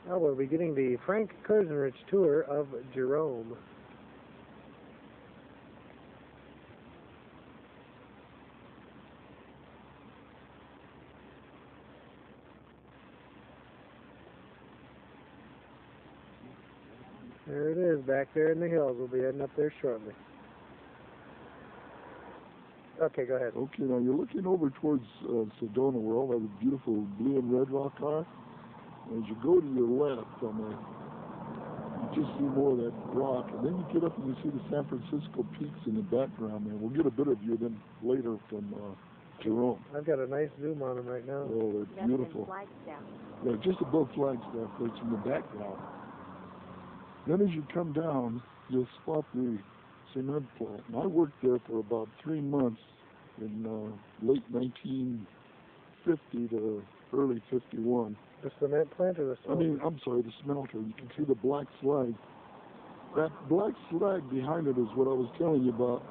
Now we'll be getting the Frank Krznarich tour of Jerome. There it is, back there in the hills. We'll be heading up there shortly. Okay, go ahead. Okay, now you're looking over towards Sedona, where all that beautiful blue and red rock are. As you go to your left, you just see more of that rock, and then you get up and you see the San Francisco peaks in the background there. We'll get a bit of you then later from Jerome. I've got a nice zoom on them right now. Oh, they're beautiful. Yeah, just above Flagstaff, that's in the background. Then as you come down, you'll spot the cement plant. And I worked there for about 3 months in late 1950 to early 51. The cement plant or the smelter? I'm sorry, the smelter. You can see the black slag. That black slag behind it is what I was telling you about.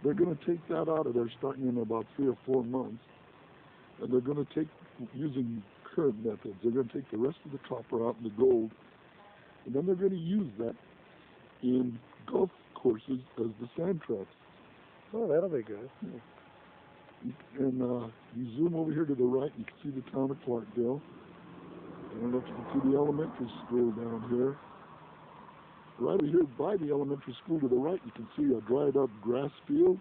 They're going to take that out of there starting in about 3 or 4 months. And they're going to take, using current methods, they're going to take the rest of the copper out and the gold. And then they're going to use that in golf courses as the sand traps. Oh, that'll be good. Yeah. And you zoom over here to the right, you can see the town of Clarkdale. I don't know if you can see the elementary school down here. Right over here by the elementary school to the right, you can see a dried up grass field.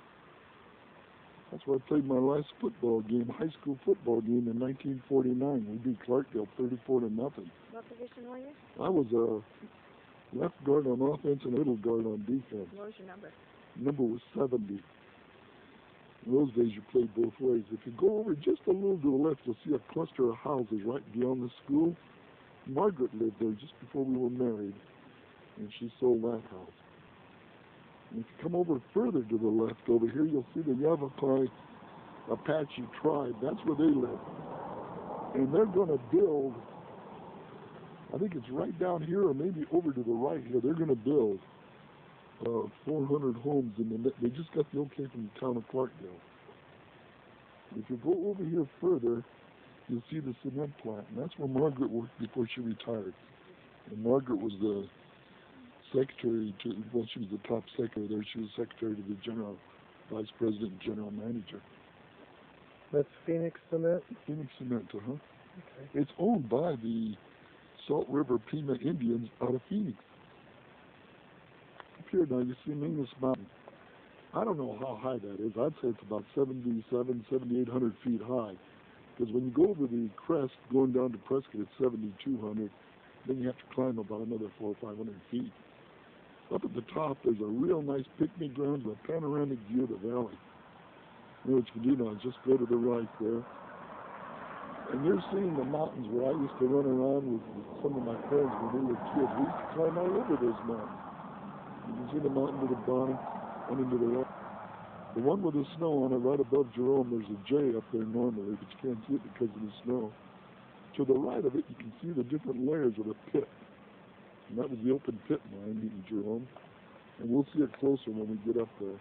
That's where I played my last football game, high school football game in 1949. We beat Clarkdale 34-0. What position were you? I was a left guard on offense and middle guard on defense. What was your number? Number was 70. In those days, you played both ways. If you go over just a little to the left, you'll see a cluster of houses right beyond the school. Margaret lived there just before we were married, and she sold that house. And if you come over further to the left over here, you'll see the Yavapai Apache tribe. That's where they live. And they're going to build, I think it's right down here or maybe over to the right here, they're going to build 400 homes. They just got the okay from the town of Clarkdale. If you go over here further, you'll see the cement plant. And that's where Margaret worked before she retired. And Margaret was the secretary to, well, she was the top secretary there. She was secretary to the general, vice president, and general manager. That's Phoenix Cement? Phoenix Cement, uh-huh. Okay. It's owned by the Salt River Pima Indians out of Phoenix. Up here now, you see Mingus Mountain. I don't know how high that is. I'd say it's about 7,800 feet high. Because when you go over the crest, going down to Prescott, it's 7,200. Then you have to climb about another 400 or 500 feet. Up at the top, there's a real nice picnic ground with a panoramic view of the valley. You know what you can do now is just go to the right there. And you're seeing the mountains where I used to run around with some of my friends when we were kids. We used to climb all over those mountains. You can see the mountain to the bottom and into the right. The one with the snow on it right above Jerome, there's a J up there normally, but you can't see it because of the snow. To the right of it, you can see the different layers of the pit. And that was the open pit mine in Jerome. And we'll see it closer when we get up there.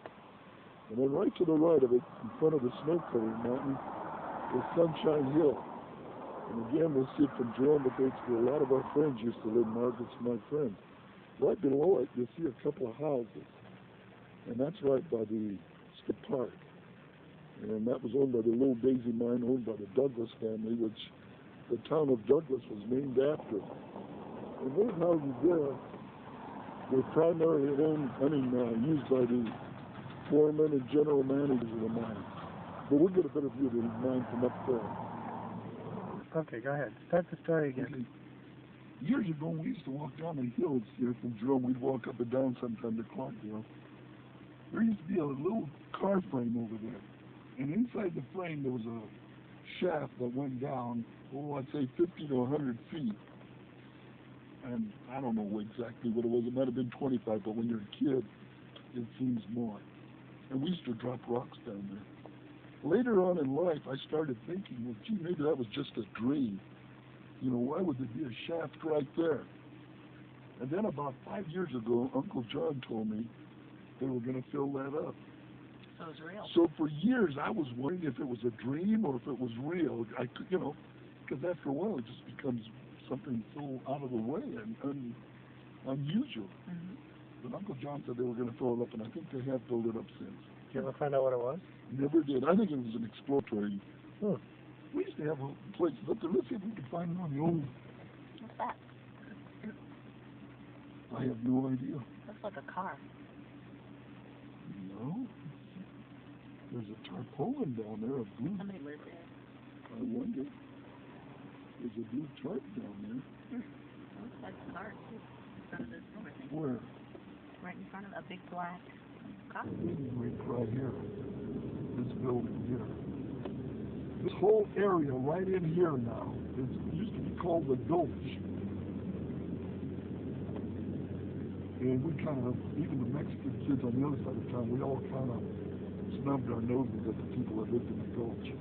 And then right to the right of it, in front of the snow-covered mountain, is Sunshine Hill. And again, we'll see it from Jerome, but that's where a lot of our friends used to live. Margaret's my friend. Right below it, you'll see a couple of houses. And that's right by the state park. And that was owned by the Little Daisy Mine, owned by the Douglas family, which the town of Douglas was named after. And those houses there were primarily owned, used by the foreman and general managers of the mine. But we'll get a better view of the mine from up there. Okay, go ahead. Start the story again. Okay. Years ago, we used to walk down the hills here from Jerome. We'd walk up and down sometime to Clarkdale. There used to be a little car frame over there. And inside the frame, there was a shaft that went down, I'd say 50 to 100 feet. And I don't know exactly what it was. It might have been 25, but when you're a kid, it seems more. And we used to drop rocks down there. Later on in life, I started thinking, well, gee, maybe that was just a dream. You know, why would there be a shaft right there? And then about 5 years ago, Uncle John told me they were going to fill that up. So it was real. So for years, I was wondering if it was a dream or if it was real. I could, because after a while, it just becomes something so out of the way and unusual. Mm-hmm. But Uncle John said they were going to fill it up, and I think they have filled it up since. Did you ever find out what it was? Never did. I think it was an exploratory. Hmm. We used to have places up there. Let's see if we can find one of the old. What's that? I have no idea. Looks like a car. No. There's a tarpaulin down there, a blue. Somebody lives there. I wonder. There's a blue tarp down there. Looks like a car too. In front of this door, I think. Where? Right in front of a big black car. Right here. This building here. This whole area right in here now. It used to be called the Gulch. And we kind of, even the Mexican kids on the other side of town, we all kind of snubbed our noses at the people that lived in the Gulch.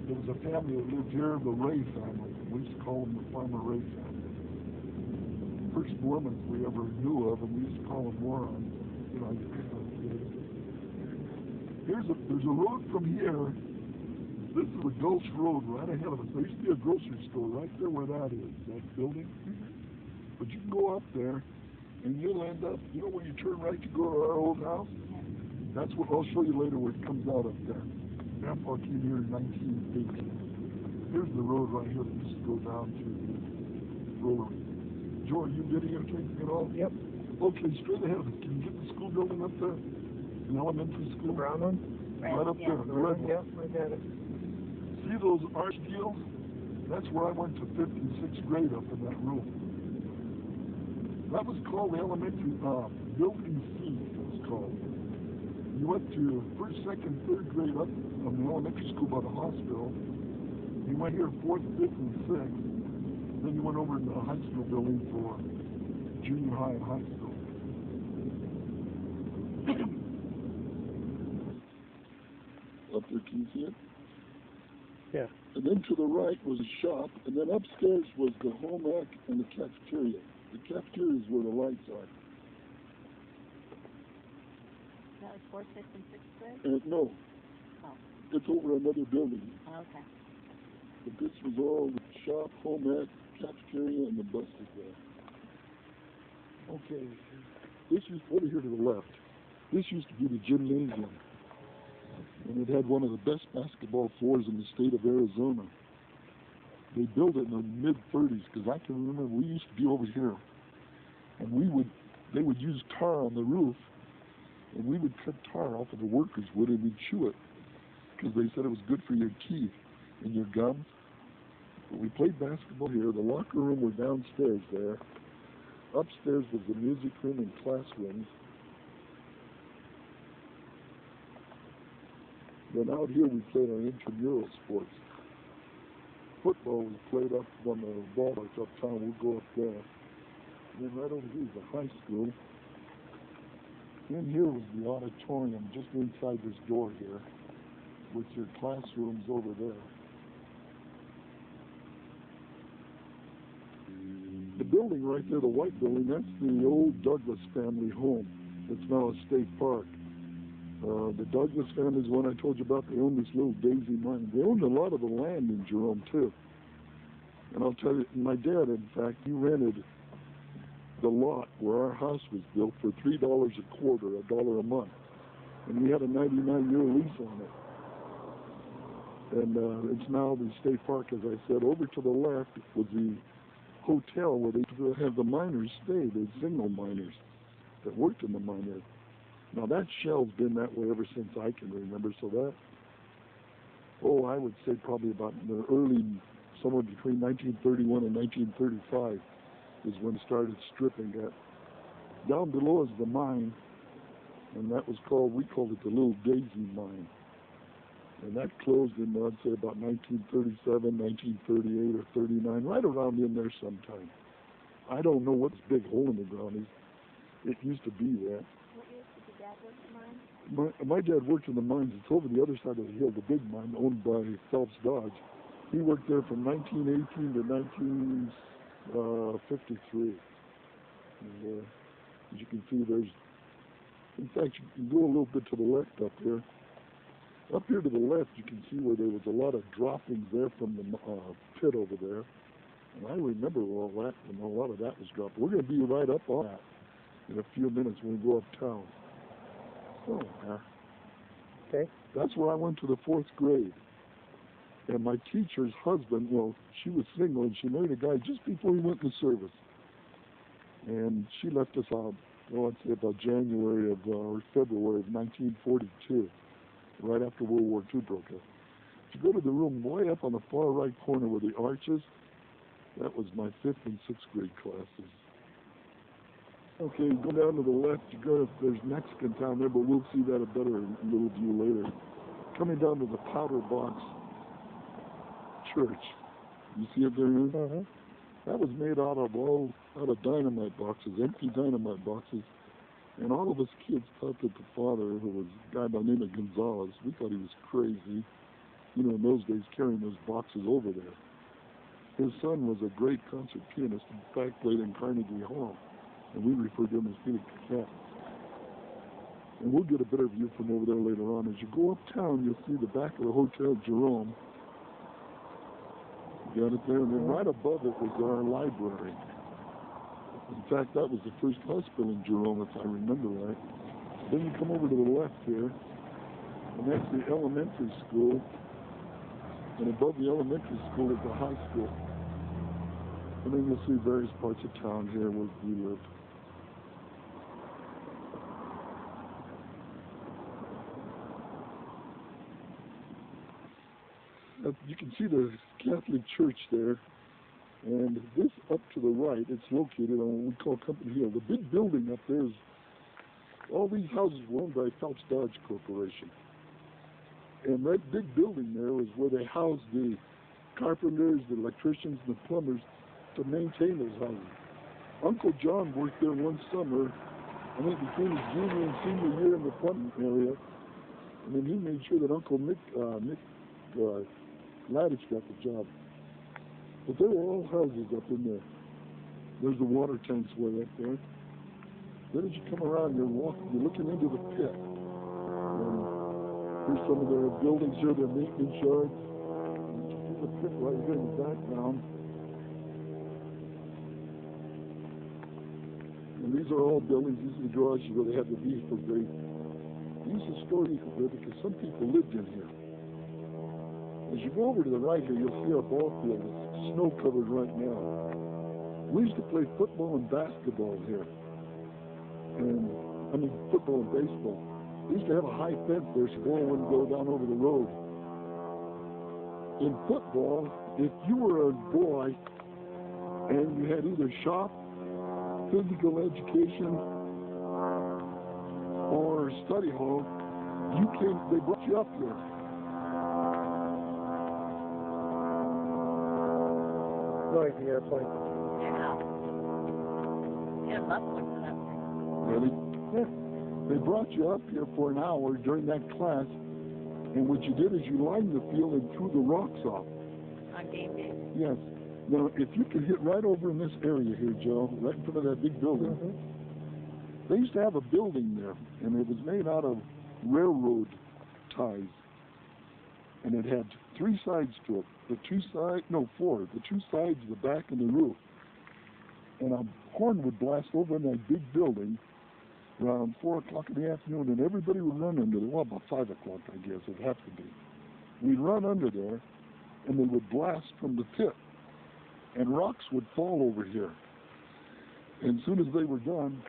There was a family that lived here, the Ray family. We used to call them the Farmer Ray family. First Mormons we ever knew of, and we used to call them morons. You know, there's a road from here. This is the Gulch Road right ahead of us. There used to be a grocery store right there where that is, that building. But you can go up there, and you'll end up, you know, when you turn right to go to our old house? That's what I'll show you later where it comes out up there. Grandpa came here in 1918. Here's the road right here that used to go down to the Rollery. Joe, are you videotaping it all? Yep. Okay, straight ahead of us. Can you get the school building up there? The elementary school? The brown one? Right up there, the red one. Yeah, I got it. See those arch deals? That's where I went to 5th and 6th grade up in that room. That was called the elementary, building C, it was called. You went to 1st, 2nd, 3rd grade up on the elementary school by the hospital. You went here 4th, 5th, and 6th. Then you went over to the high school building for junior high and high school. Up there, can you see it? Yeah. And then to the right was a shop, and then upstairs was the home ec and the cafeteria. The cafeteria is where the lights are. That was 4th, 5th, and 6th grade? No. Oh. It's over another building. Oh, okay. But this was all the shop, home ec, cafeteria, and the bus is there. Okay. This is over here to the left. This used to be the gymnasium. And it had one of the best basketball floors in the state of Arizona. They built it in the mid-30s, because I can remember we used to be over here, and they would use tar on the roof, and we would cut tar off of the workers' wood, and we'd chew it, because they said it was good for your teeth and your gums. But we played basketball here. The locker room were downstairs there. Upstairs was the music room and classrooms. Then out here we played our intramural sports. Football was played up on the ballparks uptown. We'd go up there. And then right over here is the high school. In here was the auditorium, just inside this door here, with your classrooms over there. The building right there, the white building, that's the old Douglas family home. It's now a state park. The Douglas family is one I told you about. They owned this little Daisy mine. They owned a lot of the land in Jerome, too. And I'll tell you, my dad, in fact, he rented the lot where our house was built for $3 a quarter, $1 a month. And we had a 99-year lease on it. And it's now the state park, as I said. Over to the left was the hotel where they had the miners stay, the signal miners that worked in the mine area. Now that shell's been that way ever since I can remember, so that, I would say probably about the early, somewhere between 1931 and 1935 is when it started stripping that. Down below is the mine, and that was we called it the Little Daisy Mine. And that closed in, I'd say, about 1937, 1938, or 39, right around in there sometime. I don't know what this big hole in the ground is. It used to be there. What years did your dad work in mine? My dad worked in the mines. It's over the other side of the hill, the big mine owned by Phelps Dodge. He worked there from 1918 to 1953. And, as you can see, in fact, you can go a little bit to the left up here. Up here to the left, you can see where there was a lot of droppings there from the pit over there. And I remember all that, and a lot of that was dropped. We're going to be right up on that in a few minutes when we go uptown. So, Okay. that's where I went to the 4th grade. And my teacher's husband, well, she was single, and she married a guy just before he went in the service. And she left us out, well, I'd say about January of, or February of 1942, right after World War II broke out. If you go to the room way up on the far right corner where the arch is, that was my 5th and 6th grade classes. Okay, go down to the left, you go, there's Mexican town there, but we'll see that a better little view later. Coming down to the Powder Box Church. You see it there? Mm-hmm. That was made out of dynamite boxes, empty dynamite boxes. And all of us kids thought that the father, who was a guy by the name of Gonzalez, we thought he was crazy. You know, in those days, carrying those boxes over there. His son was a great concert pianist, in fact, played in Carnegie Hall. And we referred to him as Felix the Cat. And we'll get a better view from over there later on. As you go uptown, you'll see the back of the Hotel Jerome. You got it there? And then right above it was our library. In fact, that was the first hospital in Jerome, if I remember right. Then you come over to the left here, and that's the elementary school. And above the elementary school is the high school. And then you'll see various parts of town here where we live. You can see the Catholic Church there. And this up to the right, it's located on what we call Company Hill. The big building up there is, all these houses were owned by Phelps Dodge Corporation. And that big building there was where they housed the carpenters, the electricians, the plumbers to maintain those houses. Uncle John worked there one summer, I think between his junior and senior year in the plumbing area. And then he made sure that Uncle Nick Ladich got the job. But there were all houses up in there. There's the water tanks way up there. Then as you come around, you're looking into the pit. And here's some of their buildings here, their maintenance yards. There's a pit right here in the background. And these are all buildings. These are the garages where they have the vehicle grade. These are historical there because some people lived in here. As you go over to the right here, you'll see our ball field. It's snow covered right now. We used to play football and basketball here. Football and baseball. We used to have a high fence there so the ball wouldn't go down over the road. In football, if you were a boy and you had either shop, physical education, or study hall, they brought you up here. Noisy airplane. Yeah. Yeah, that's like that. Really? Yeah. They brought you up here for an hour during that class, and what you did is you lined the field and threw the rocks off. On game day. Yes. Now, if you could hit right over in this area here, Joe, right in front of that big building, they used to have a building there, and it was made out of railroad ties. And it had 3 sides to it. 4. The 2 sides, the back, and the roof. And a horn would blast over in that big building around 4 o'clock in the afternoon, and everybody would run under there. Well, about 5 o'clock, I guess, it'd have to be. We'd run under there, and they would blast from the pit, and rocks would fall over here. And as soon as they were done,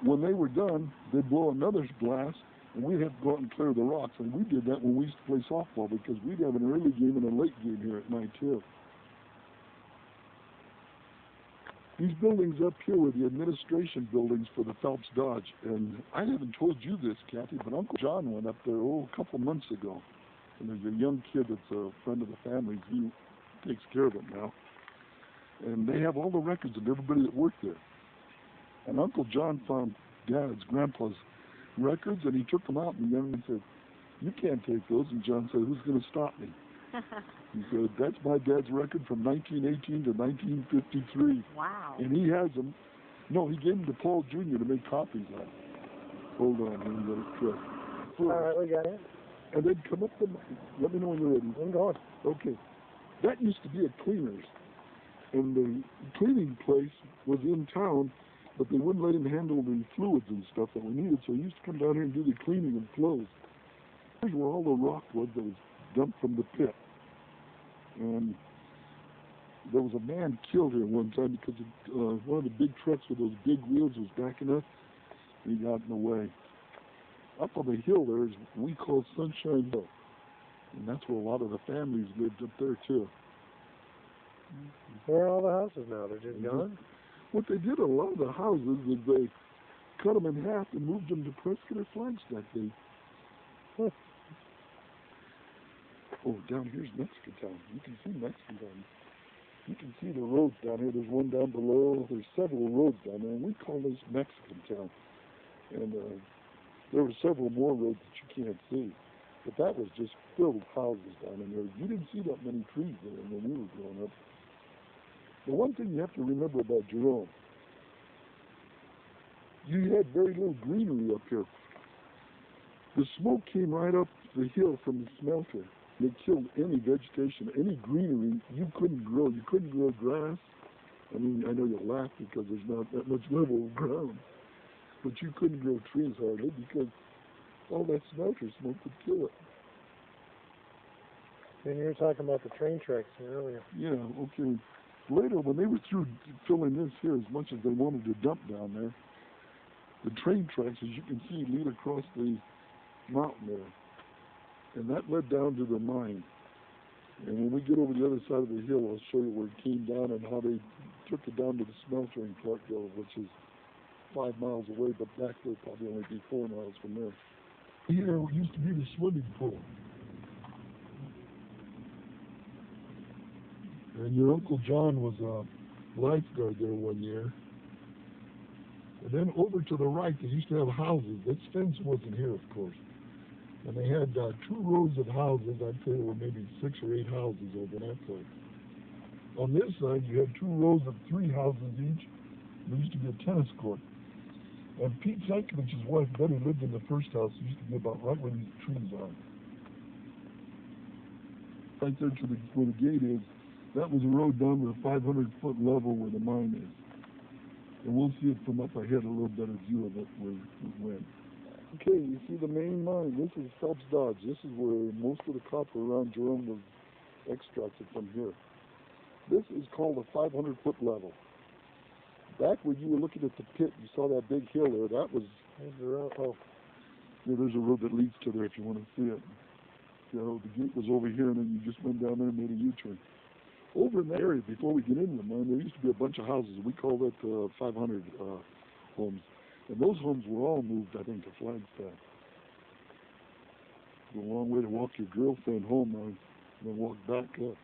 when they were done, they'd blow another blast, and we'd have to go out and clear the rocks. And we did that when we used to play softball because we'd have an early game and a late game here at night, too. These buildings up here were the administration buildings for the Phelps Dodge. And I haven't told you this, Kathy, but Uncle John went up there, a couple months ago. And there's a young kid that's a friend of the family. He takes care of it now. And they have all the records of everybody that worked there. And Uncle John found Grandpa's records, and he took them out, and the young man said, "You can't take those." And John said, "Who's going to stop me?" He said, "That's my dad's record from 1918 to 1953. Wow. And he has them. No, he gave them to Paul Jr. to make copies of. Hold on, let me let it trip. All right, we got it. and they'd come up the, let me know when you're ready. I'm going. Okay. That used to be a cleaner's, and the cleaning place was in town, but they wouldn't let him handle the fluids and stuff that we needed, so he used to come down here and do the cleaning of clothes. Here's where all the rock was that was dumped from the pit. And there was a man killed here one time because one of the big trucks with those big wheels was backing up, and he got in the way. Up on the hill there is what we call Sunshine Hill, and that's where a lot of the families lived up there too. Where are all the houses now? They're just gone? What they did, a lot of the houses, is they cut them in half and moved them to Prescott or Flagstaff. Huh. Oh, down here's Mexican Town. You can see Mexican Town. You can see the roads down here. There's one down below. There's several roads down there, and we call this Mexican Town. And there were several more roads that you can't see. But that was just filled with houses down in there. You didn't see that many trees there when we were growing up. The one thing you have to remember about Jerome, you had very little greenery up here. The smoke came right up the hill from the smelter. It killed any vegetation, any greenery. You couldn't grow. You couldn't grow grass. I mean, I know you'll laugh because there's not that much level ground, but you couldn't grow trees hardly because all that smelter smoke would kill it. And you were talking about the train tracks earlier. Yeah, okay. Later, when they were through filling this here as much as they wanted to dump down there, the train tracks, as you can see, lead across the mountain there. And that led down to the mine. And when we get over the other side of the hill, I'll show you where it came down and how they took it down to the smelter in Clarkville, which is 5 miles away, but back there probably only be 4 miles from there. Here used to be the swimming pool. And your Uncle John was a lifeguard there one year. And then over to the right, they used to have houses. This fence wasn't here, of course. And they had 2 rows of houses. I'd say there were maybe 6 or 8 houses over that place. On this side, you had 2 rows of 3 houses each. There used to be a tennis court. And Pete Zankovich's wife, Betty, lived in the first house. It used to be about right where these trees are. Right there to where the gate is, that was a road down to the 500-foot level where the mine is. And we'll see it from up ahead, a little better view of it where it went. Okay, you see the main mine. This is Phelps Dodge. This is where most of the copper around Jerome was extracted from here. This is called a 500-foot level. Back when you were looking at the pit, you saw that big hill there. That was... Oh, yeah, there's a road that leads to there if you want to see it. You know, the gate was over here, and then you just went down there and made a U-turn. Over in that area, before we get into the mine, there used to be a bunch of houses. We call that 500 homes. And those homes were all moved, I think, to Flagstaff. It's a long way to walk your girlfriend home and then walk back up.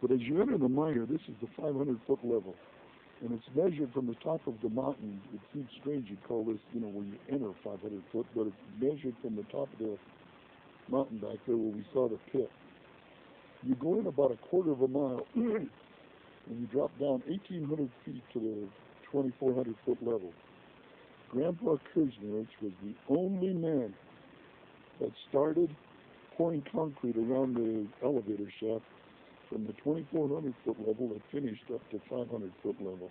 But as you enter the mine here, this is the 500-foot level. And it's measured from the top of the mountain. It seems strange you'd call this, you know, where you enter 500 foot, but it's measured from the top of the mountain back there where we saw the pit. You go in about a quarter of a mile, and you drop down 1,800 feet to the 2,400-foot level. Grandpa Krznarich was the only man that started pouring concrete around the elevator shaft from the 2,400-foot level that finished up to 500-foot level.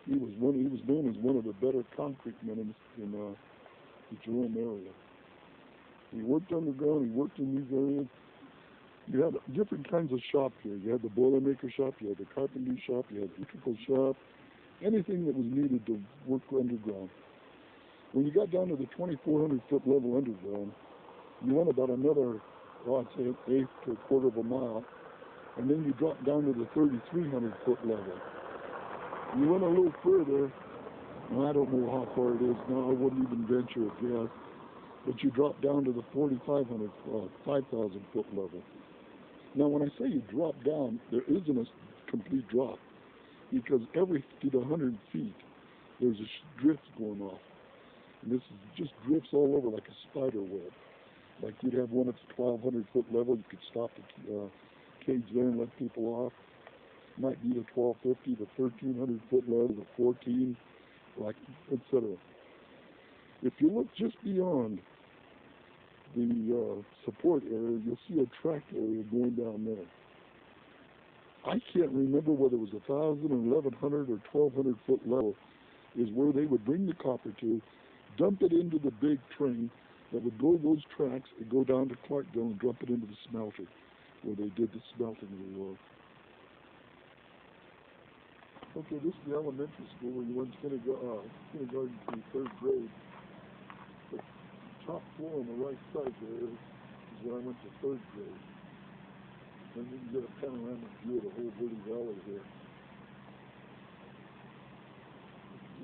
He was known as one of the better concrete men in the Jerome area. He worked underground. He worked in these areas. You had different kinds of shop here. You had the boilermaker shop. You had the carpentry shop. You had the electrical shop. Anything that was needed to work underground. When you got down to the 2,400-foot level underground, you went about another, I'd say, an eighth to a quarter of a mile, and then you dropped down to the 3,300-foot level. You went a little further, and I don't know how far it is now. I wouldn't even venture a guess, but you dropped down to the 5,000-foot level. Now, when I say you drop down, there isn't a complete drop, because every 50 to 100 feet, there's a drift going off. And this is just drifts all over like a spider web. Like you'd have one at the 1,200-foot level, you could stop the cage there and let people off. Might be the 1,250, the 1,300-foot level, the 14, like, etc. If you look just beyond the support area, you'll see a track area going down there. I can't remember whether it was 1,000 or 1,100 or 1,200 foot level is where they would bring the copper to, dump it into the big train that would go those tracks and go down to Clarkville and dump it into the smelter where they did the smelting of the ore. Okay, this is the elementary school where you went kindergarten through third grade. The top floor on the right side there is where I went to third grade. And you can get a panoramic view of the whole Verde Valley here.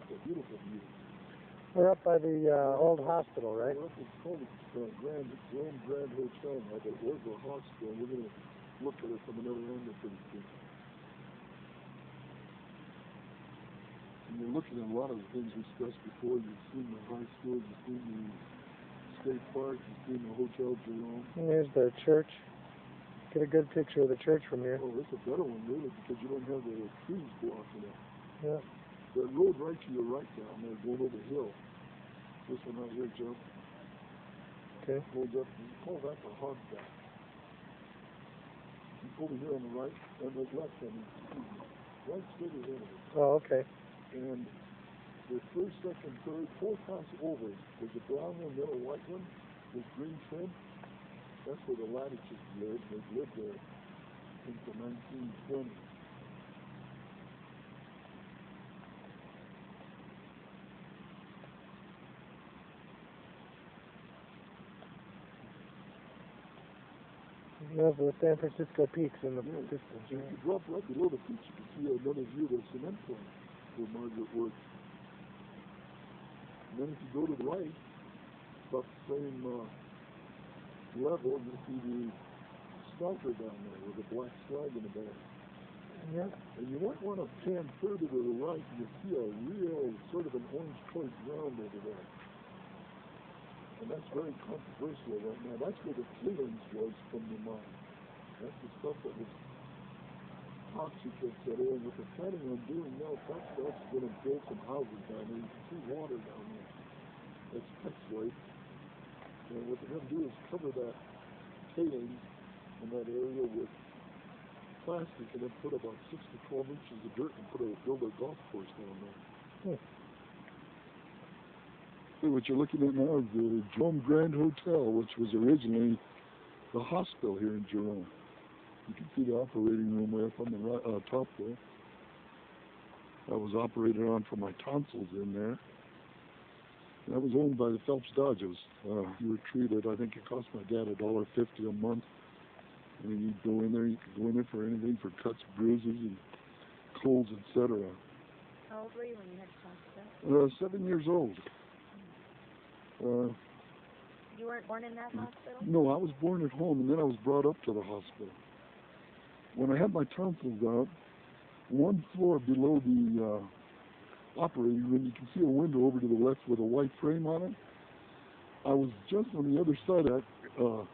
It's a beautiful view. We're up by the old hospital, right? Well, it's called the Jerome Grand Hotel now, but it was a hospital. We're going to look at it from another angle pretty soon. And you're looking at a lot of the things we discussed before. You've seen the high school, you've seen the state park, you've seen the Hotel Jerome. And there's the church. Get a good picture of the church from here. Oh, it's a better one, really, because you don't have the trees blocking it. Yeah. The road right to your right down there, going over the hill. This one right here, Joe. Okay. Goes up, you call that the hog back. Over here on the right, and the left hand, right straight ahead of it. Oh, okay. And the first, second, third, fourth house over was a brown one, then a white one with green trim. That's where the Lattiches lived. They've lived there since the 1920s. You have the San Francisco peaks in the distance. If you drop right below the peaks, you can see another view of the cement plant where Margaret worked. And then if you go to the right, about the same level, you see the smelter down there with a black flag in the back. Yeah. And you might want to pan further to the right, and you see a real sort of an orange-colored ground over there. And that's very controversial right now. That's where the tailings was from the mine. That's the stuff that was toxic, etc. And what they're planning on doing now, that's going to build some houses down there. You can see water down there. That's Pexway. And what they're going to do is cover that tailings in that area with plastic and then put about 6 to 12 inches of dirt and build a golf course down there. So what you're looking at now is the Jerome Grand Hotel, which was originally the hospital here in Jerome. You can see the operating room way up on the right, top there. I was operated on for my tonsils in there. That was owned by the Phelps Dodges. You were treated, I think it cost my dad $1.50 a month. And you'd go in there, you could go in there for anything, for cuts, bruises, and colds, etc. How old were you when you had to talk to that? 7 years old. You weren't born in that hospital? No, I was born at home, and then I was brought up to the hospital. When I had my tonsils out, one floor below the operating room, you can see a window over to the left with a white frame on it. I was just on the other side of that,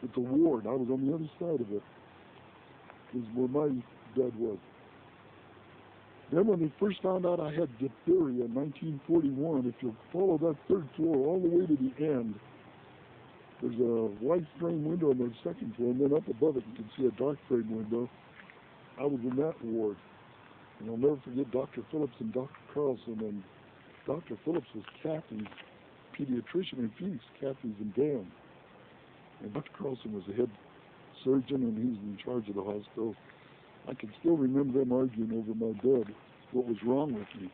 with the ward. I was on the other side of it. Is where my bed was. Then when they first found out I had diphtheria in 1941, if you follow that third floor all the way to the end, there's a white frame window on the second floor, and then up above it you can see a dark frame window. I was in that ward. And I'll never forget Dr. Phillips and Dr. Carlson. And Dr. Phillips was Kathy's pediatrician in Phoenix. Kathy's in Dan. And Dr. Carlson was the head surgeon, and he was in charge of the hospital. I can still remember them arguing over my bed, what was wrong with me.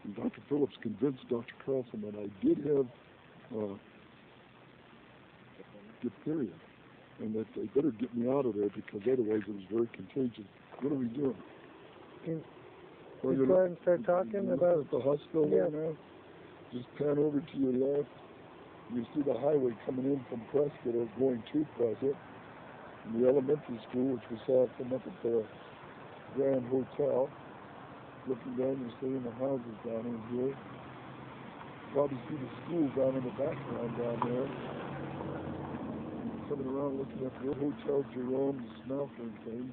And Dr. Phillips convinced Dr. Carlson that I did have diphtheria, and that they better get me out of there because otherwise it was very contagious. What are we doing? Can you go ahead and start talking about at the hospital there now? Just pan over to your left. You see the highway coming in from Prescott or going to Prescott. And the elementary school, which we saw from up at the Grand Hotel. Looking down, you're seeing the houses down in here. Probably see the school down in the background down there. Coming around looking at the Hotel Jerome, the smelter thing.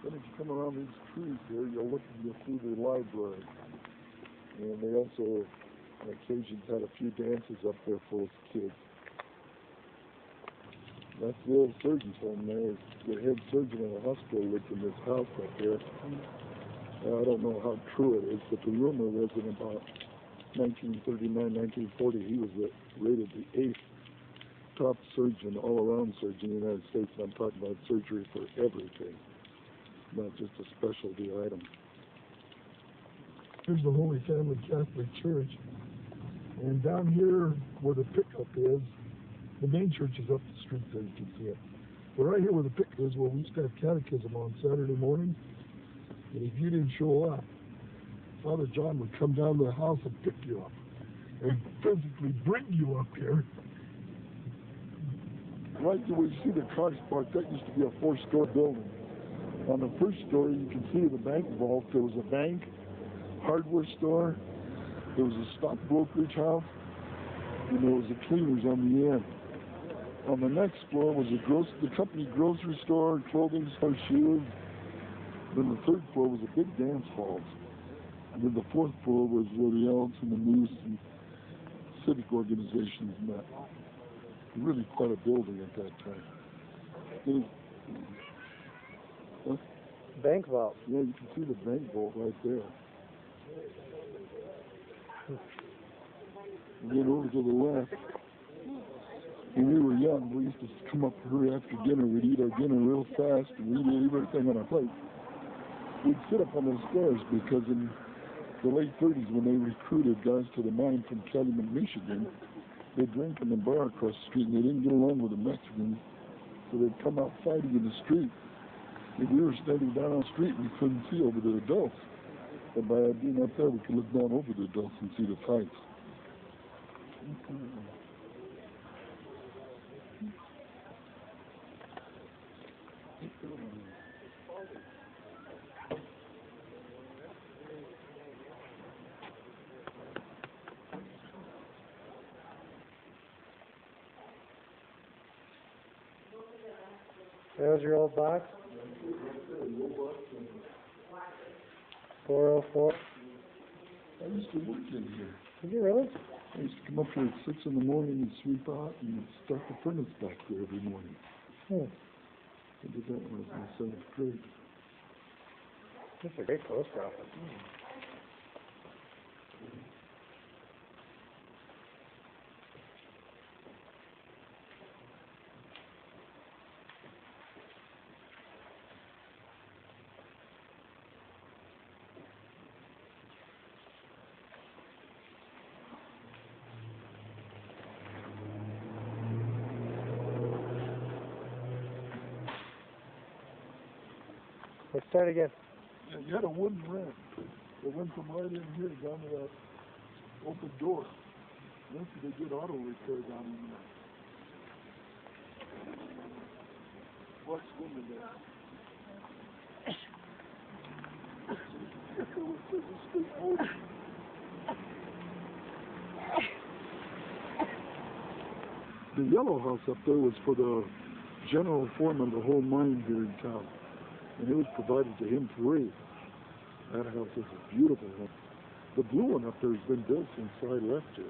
Then if you come around these trees here, you'll look and you'll see the library. And they also, on occasions, had a few dances up there for kids. That's the old surgeon's home there. The head surgeon of the hospital lived in this house up here. I don't know how true it is, but the rumor was in about 1939, 1940, he was rated the 8th top surgeon, all-around surgeon in the United States. And I'm talking about surgery for everything, not just a specialty item. Here's the Holy Family Catholic Church. And down here where the pickup is, the main church is up the street there, you can see it. But right here where the pickup is, where we used to have catechism on Saturday morning, and if you didn't show up, Father John would come down to the house and pick you up and physically bring you up here. Right where you see the cars parked, that used to be a 4-story building. On the first story, you can see the bank vault. There was a bank, hardware store, there was a stock brokerage house, and there was a cleaners on the end. On the next floor was the company grocery store, clothing store, shoes. Then the third floor was a big dance hall. And then the fourth floor was where the Elks and the Moose and civic organizations met. Really quite a building at that time. Bank vault. Yeah, you can see the bank vault right there. And then over to the left, when we were young, we used to come up here after dinner. We'd eat our dinner real fast, and we'd eat everything on our plate. We'd sit up on the stairs because in the late 30s, when they recruited guys to the mine from Calumet, Michigan, they'd drink in the bar across the street, and they didn't get along with the Mexicans, so they'd come out fighting in the street. If we were standing down on the street, we couldn't see over the adults. But by being up there, we could look down over the adults and see the fights. There's your old box. 404. I used to work in here. Did you really? I used to come up here at 6 in the morning and sweep out and start the furnace back there every morning. I did that when I was in the 7th grade. That's a great post office. Let's start again. Yeah, you had a wooden ramp that went from right in here down to that open door. That's what they did auto repair down in there. What's women there? The yellow house up there was for the general foreman of the whole mine here in town. And it was provided to him free. That house is a beautiful house. The blue one up there has been built since I left here.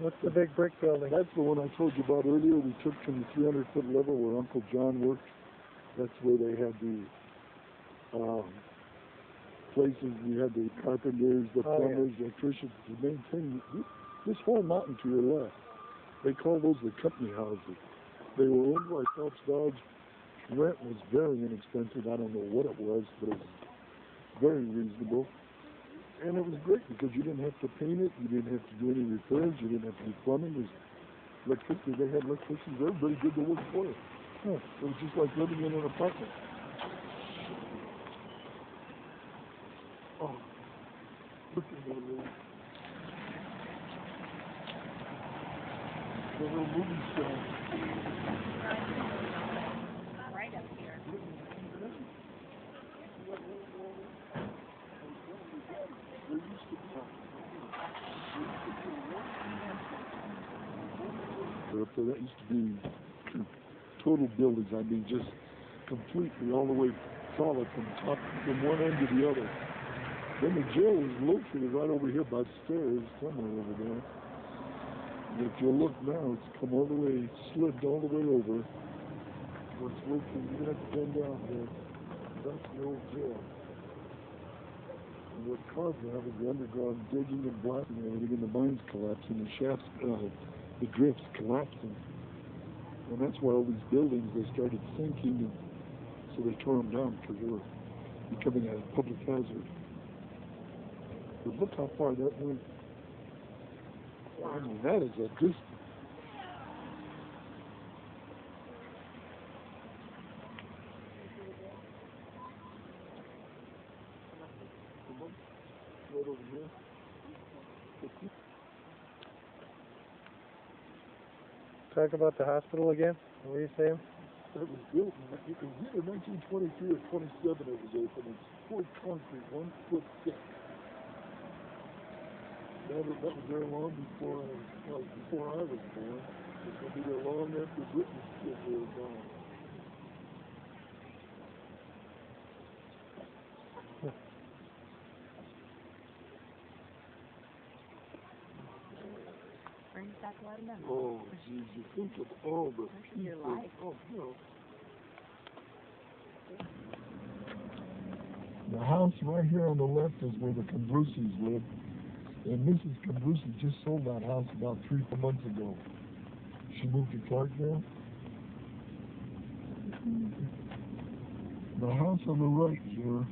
What's the big brick building? That's the one I told you about earlier. We took from the 300-foot level where Uncle John worked. That's where they had the places. We had the carpenters, the plumbers, the electricians, the main thing. This whole mountain to your left, they call those the company houses. They were owned by Phelps Dodge. Rent was very inexpensive. I don't know what it was, but it was very reasonable. And it was great because you didn't have to paint it, you didn't have to do any repairs, you didn't have to do plumbing. There's electricity. They had electricians. Everybody did the work for you. It was just like living in an apartment. Oh, look at that little movie star. Right up here. Up there, that used to be total buildings. I mean, just completely all the way solid from top, from one end to the other. Then the jail was located right over here by the stairs, somewhere over there. And if you look now, it's come all the way, slid all the way over. So it's working, you're going to have to bend down here. That's the old jail. And what caused that was the underground digging and blasting and everything, and the mines collapsing, the shafts, the drifts collapsing. And that's why all these buildings, they started sinking, and so they tore them down because they were becoming a public hazard. But look how far that went. I mean, that is a distance. Right over here. Talk about the hospital again. What were you saying? It was built in either 1923 or 27 it was open. It's poured concrete, 1 foot thick. That was there long before I was born. It would be there long after Britain's kids were gone. Brings back a lot of memories. Oh, geez, you think of all the Especially your people. life. Oh, no. The house right here on the left is where the Kambrusis live. And Mrs. Kambrusi just sold that house about 3-4 months ago. She moved to Clarkdale. The house on the right here,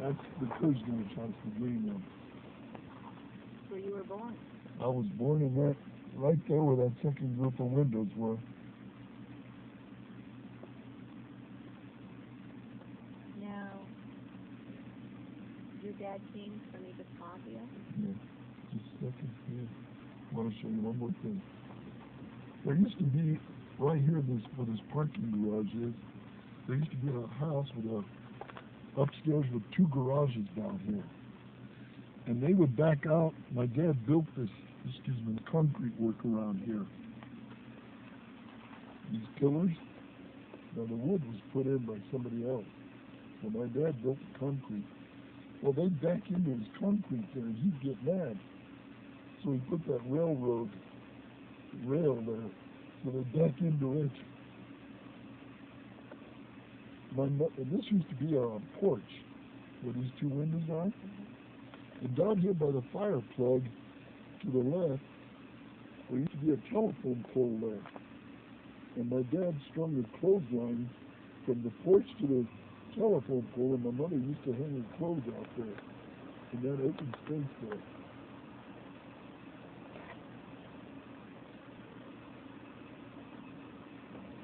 that's the Krznarich house, the green one. Where you were born. I was born in that, right there where that second group of windows were. Now, your dad came from Yugoslavia? Yeah, just a second here. I want to show you one more thing. There used to be, right here where this parking garage is, there used to be a house with upstairs with 2 garages down here. And they would back out. My dad built this, concrete work around here. These pillars. Now the wood was put in by somebody else. So my dad built the concrete. Well, they'd back into his concrete there and he'd get mad. So he put that railroad rail there. So they'd back into it. And this used to be a porch where these 2 windows are. And down here by the fire plug to the left, there used to be a telephone pole there. And my dad strung a clothesline from the porch to the telephone pole, and my mother used to hang her clothes out there in that open space there.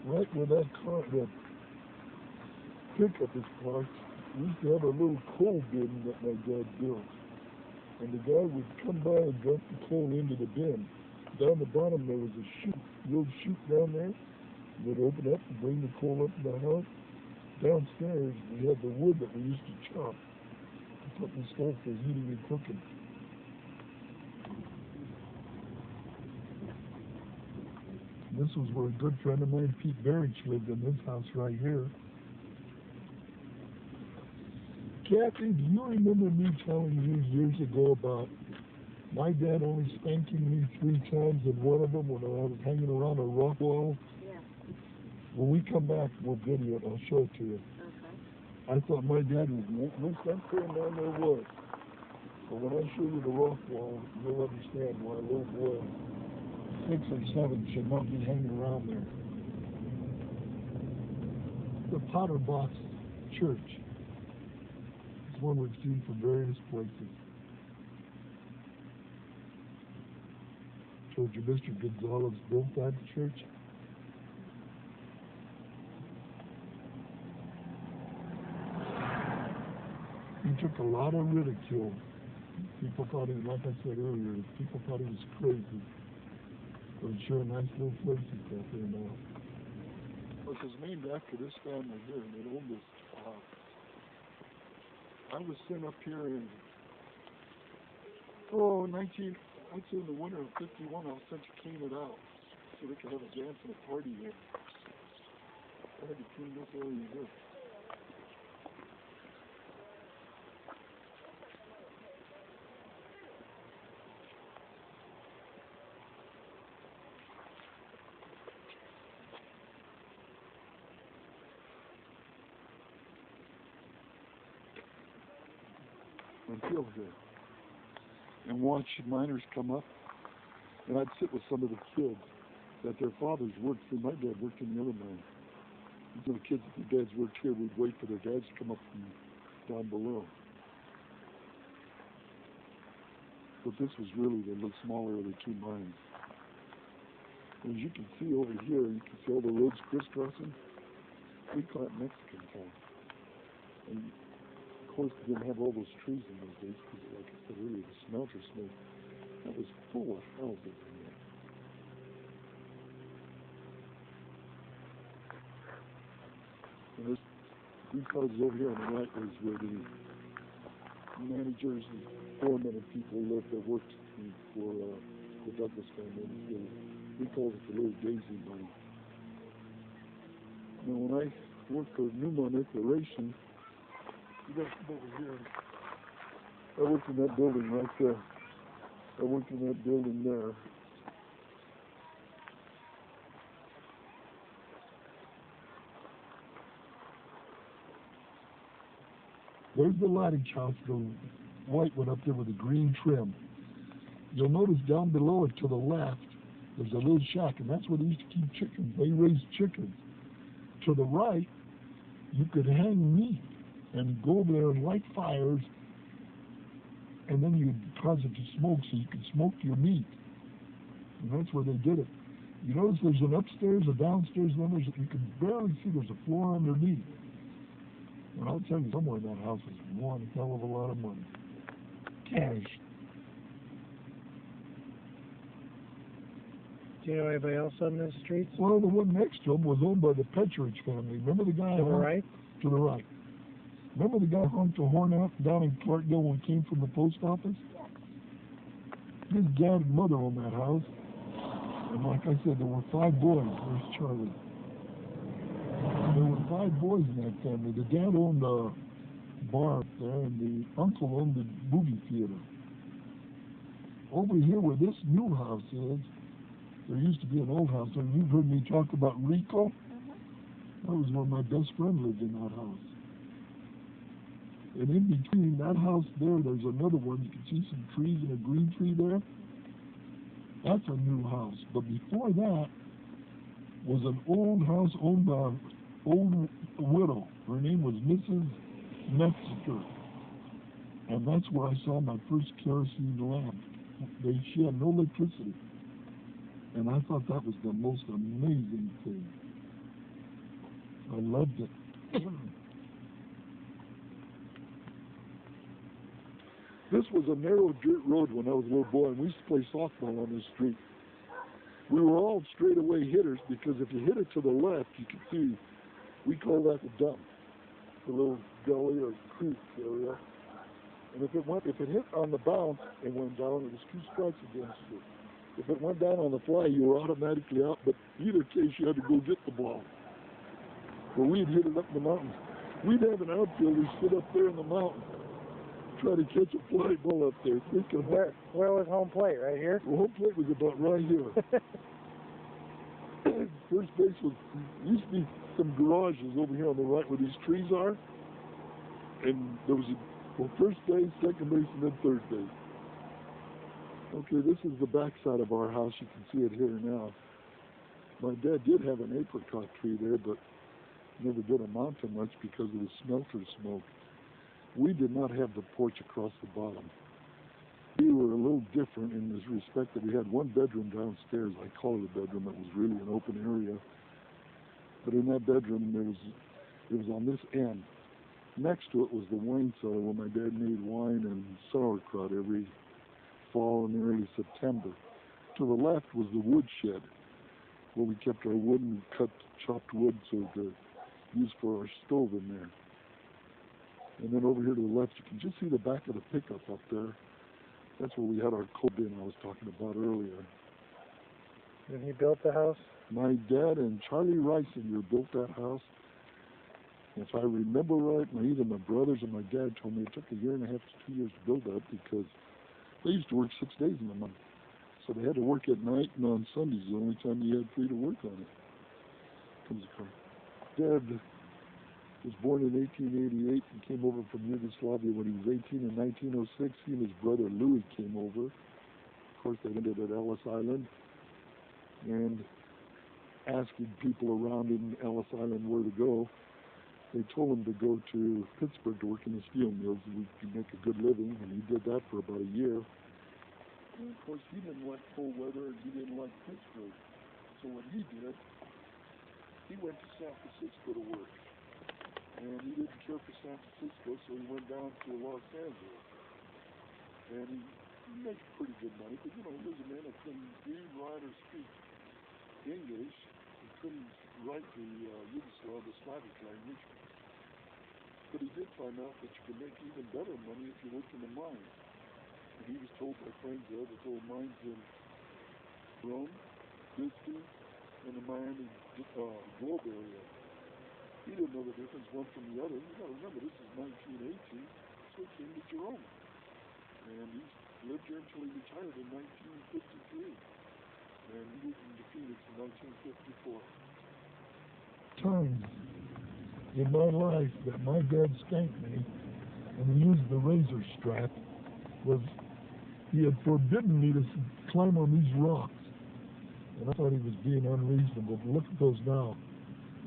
Right where that pickup is parked, we used to have a little coal bin that my dad built. And the guy would come by and dump the coal into the bin. Down the bottom there was a chute, little chute down there. We'd open up and bring the coal up to the house. Downstairs we had the wood that we used to chop to put in the stove for heating and cooking. This was where a good friend of mine, Pete Barrich, lived in this house right here. Kathy, do you remember me telling you years ago about my dad only spanking me 3 times, and one of them when I was hanging around a rock wall? Yeah. When we come back, we'll video it. I'll show it to you. Okay. I thought my dad was no saying down there was. But when I show you the rock wall, you'll understand why a little boy, 6 or 7, should not be hanging around there. The Potter Box Church. One we've seen from various places. Told you Mr. Gonzalez built that church. He took a lot of ridicule. People thought he was, like I said earlier, people thought he was crazy. But it's sure a nice little place he's got there now. It was named after this family here, and they owned this house. I was sent up here in, I'd say in the winter of 51, I was sent to clean it out so they could have a dance and a party here. I had to clean this area here. the hill here and watch miners come up. And I'd sit with some of the kids that their fathers worked. See, my dad worked in the other mine. So the kids that their dads worked here, we'd wait for their dads to come up from down below. But this was really the little smaller of the two mines. As you can see over here, you can see all the roads crisscrossing. We call it Mexican town. And of course, they didn't have all those trees in those days because, like I said earlier, the smelter smoke, that was full of hell in there. And there's these houses over here on the right was where the managers and foremen and people lived that worked for the Douglas family. We called it the Little Daisy Mine. Now, when I worked for Newmont Exploration, you got come over here. I worked in that building right there. I worked in that building there. There's the Lattage house, the white one up there with the green trim. You'll notice down below it to the left, there's a little shack, and that's where they used to keep chickens. They raised chickens. To the right, you could hang meat and go over there and light fires, and then you'd cause it to smoke so you could smoke your meat. And that's where they did it. You notice there's an upstairs, a downstairs, and then you can barely see there's a floor underneath. And I'll tell you, somewhere in that house is one hell of a lot of money. Cash. Do you know anybody else on this street? Well, the one next to him was owned by the Petrich family. Remember the guy To the right? To the right. Remember the guy who honked the horn out down in Clarkdale when he came from the post office? His dad and mother owned that house. And like I said, there were 5 boys. There's Charlie. There were 5 boys in that family. The dad owned a bar up there, and the uncle owned the movie theater. Over here where this new house is, there used to be an old house. And you've heard me talk about Rico? That was where my best friend lived in that house. And in between that house there's another one. You can see some trees and a green tree there. That's a new house. But before that was an old house owned by an old widow. Her name was Mrs. Metzger. And that's where I saw my first kerosene lamp. She had no electricity. And I thought that was the most amazing thing. I loved it. This was a narrow dirt road when I was a little boy, and we used to play softball on this street. We were all straightaway hitters because if you hit it to the left, you can see, we call that the dump, the little gully or creek area. And if it hit on the bounce, it went down. It was 2 strikes against you. If it went down on the fly, you were automatically out. But either case, you had to go get the ball. But we'd hit it up the mountains. We'd have an outfielder sit up there in the mountain, try to catch a fly ball up there. Where was home plate? Right here? Well, home plate was about right here. First base used to be some garages over here on the right where these trees are. And there was first base, second base, and then third base. Okay, this is the back side of our house. You can see it here now. My dad did have an apricot tree there, but never did amount to much because of the smelter smoke. We did not have the porch across the bottom. We were a little different in this respect that we had one bedroom downstairs. I call it a bedroom. It was really an open area. But in that bedroom, it was on this end. Next to it was the wine cellar where my dad made wine and sauerkraut every fall and early September. To the left was the woodshed where we kept our wood and chopped wood so to use for our stove in there. And then over here to the left, you can just see the back of the pickup up there. That's where we had our coal bin I was talking about earlier. And he built the house? My dad and Charlie Reisinger built that house. If I remember right, either my brothers or my dad told me it took 1.5 to 2 years to build that because they used to work 6 days in a month. So they had to work at night, and on Sundays the only time you had free to work on it. Comes the car. Dad was born in 1888 and came over from Yugoslavia when he was 18 in 1906. He and his brother Louis came over. Of course, they ended at Ellis Island and asking people around in Ellis Island where to go. They told him to go to Pittsburgh to work in the steel mills and he could make a good living, and he did that for about a year. And of course, he didn't like cold weather and he didn't like Pittsburgh. So what he did, he went to San Francisco to work. And he didn't care for San Francisco, so he went down to Los Angeles. And he makes pretty good money, but you know, he was a man that couldn't read, write, or speak English. He couldn't write the Yugoslav, the Slavic language. But he did find out that you could make even better money if you worked in the mines. And he was told by friends there that there were mines in Rome, Bisbee, and the Miami Globe area. He didn't know the difference one from the other. You gotta remember, this is 1918, so he came to Jerome. And he lived here until he retired in 1953. And he moved into Phoenix in 1954. Times in my life that my dad spanked me and he used the razor strap was he had forbidden me to climb on these rocks. And I thought he was being unreasonable. But look at those now.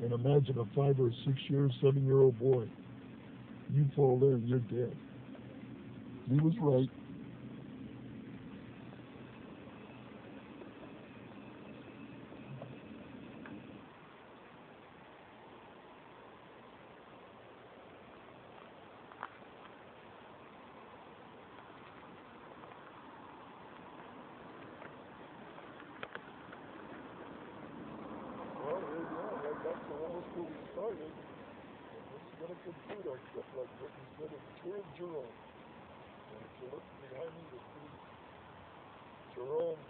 And imagine a 5 or 6 year, 7-year-old boy. You fall there and you're dead. He was right. Well, there you go. That's almost where we started. And this is going to conclude our trip, like what we said, a tour of Jerome. And if you look behind me, you'll see Jerome